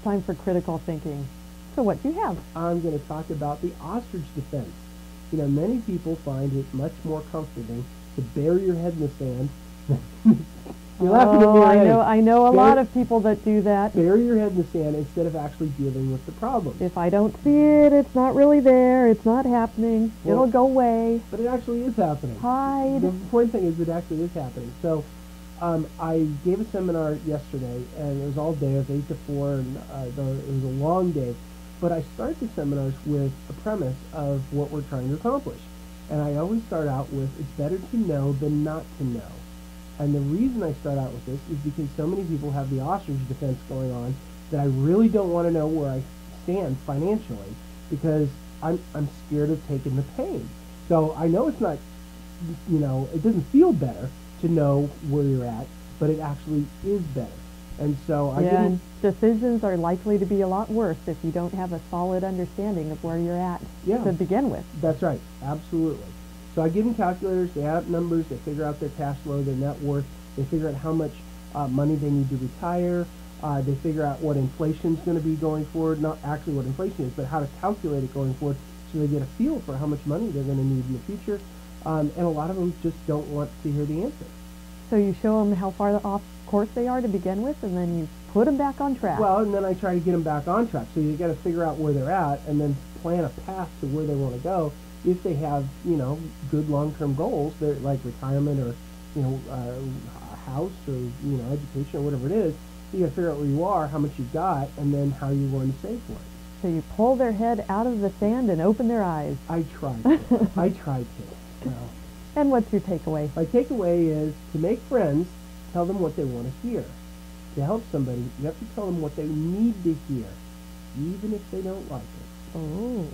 it's time for critical thinking. So what do you have? I'm going to talk about the ostrich defense. You know, many people find it much more comforting to bury your head in the sand. You're laughing at me already. I know a lot of people that do that. Bury your head in the sand instead of actually dealing with the problem. If I don't see it, it's not really there, it's not happening, it'll go away. But it actually is happening. Hide. The important thing is it actually is happening. So I gave a seminar yesterday, and it was all day. It was 8 to 4, and it was a long day. But I start the seminars with a premise of what we're trying to accomplish. And I always start out with, it's better to know than not to know. And the reason I start out with this is because so many people have the ostrich defense going on that I really don't want to know where I stand financially because I'm scared of taking the pain. So I know it's not, you know, it doesn't feel better to know where you're at, but it actually is better. And so and decisions are likely to be a lot worse if you don't have a solid understanding of where you're at to begin with. That's right, absolutely. So I give them calculators, they add up numbers, they figure out their cash flow, their net worth, they figure out how much money they need to retire, they figure out what inflation is going to be going forward, not actually what inflation is, but how to calculate it going forward so they get a feel for how much money they're going to need in the future. And a lot of them just don't want to hear the answer. So you show them how far off course they are to begin with, and then you put them back on track. Well, and then I try to get them back on track. So you got to figure out where they're at and then plan a path to where they want to go. If they have, you know, good long-term goals, they're like retirement or, you know, a house or, you know, education or whatever it is, you got to figure out where you are, how much you've got, and then how you're going to save for it. So you pull their head out of the sand and open their eyes. I tried to. I tried to. Well, and what's your takeaway? My takeaway is to make friends, tell them what they want to hear. To help somebody, you have to tell them what they need to hear, even if they don't like it. Oh.